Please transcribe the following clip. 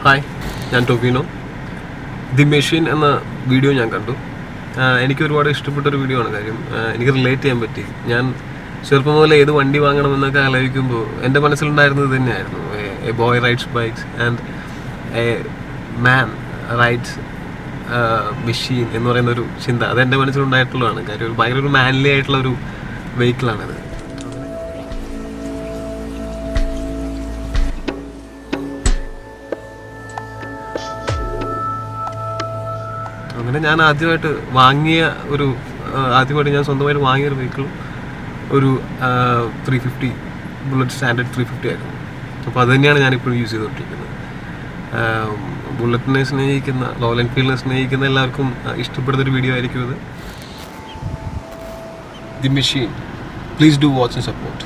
Hi, ഞാൻ Tovino. The machine എന്ന video ഞാൻ കണ്ടു. എനിക്ക് ഒരുപാട് ഇഷ്ടപ്പെട്ടൊരു വീഡിയോ ആണ്. കാര്യം എനിക്ക് റിലേറ്റ് ചെയ്യാൻ പറ്റി. ഞാൻ ചെറുപ്പം മുതൽ ഏത് വണ്ടി വാങ്ങണമെന്നൊക്കെ ആലോചിക്കുമ്പോൾ എൻ്റെ മനസ്സിലുണ്ടായിരുന്നത് തന്നെയായിരുന്നു. A boy rides bikes and a man rides machine എന്ന് പറയുന്നൊരു ചിന്ത. അത് എൻ്റെ മനസ്സിലുണ്ടായിട്ടുള്ളതാണ്. കാര്യം ഒരു ഭയങ്കര ഒരു മാൻലി ആയിട്ടുള്ള ഒരു വെഹിക്കിളാണിത്. അങ്ങനെ ഞാൻ ആദ്യമായിട്ട് ഞാൻ സ്വന്തമായിട്ട് വാങ്ങിയൊരു വെഹിക്കിൾ ഒരു 350 ബുള്ളറ്റ് സ്റ്റാൻഡേർഡ് 350 ആയിരുന്നു. അപ്പോൾ അത് തന്നെയാണ് ഞാനിപ്പോഴും യൂസ് ചെയ്തുകൊണ്ടിരിക്കുന്നത്. ബുള്ളറ്റിനെ സ്നേഹിക്കുന്ന, റോയൽ എൻഫീൽഡിനെ സ്നേഹിക്കുന്ന എല്ലാവർക്കും ഇഷ്ടപ്പെടുന്നൊരു വീഡിയോ ആയിരിക്കും ഇത്. The machine. Please do watch and support.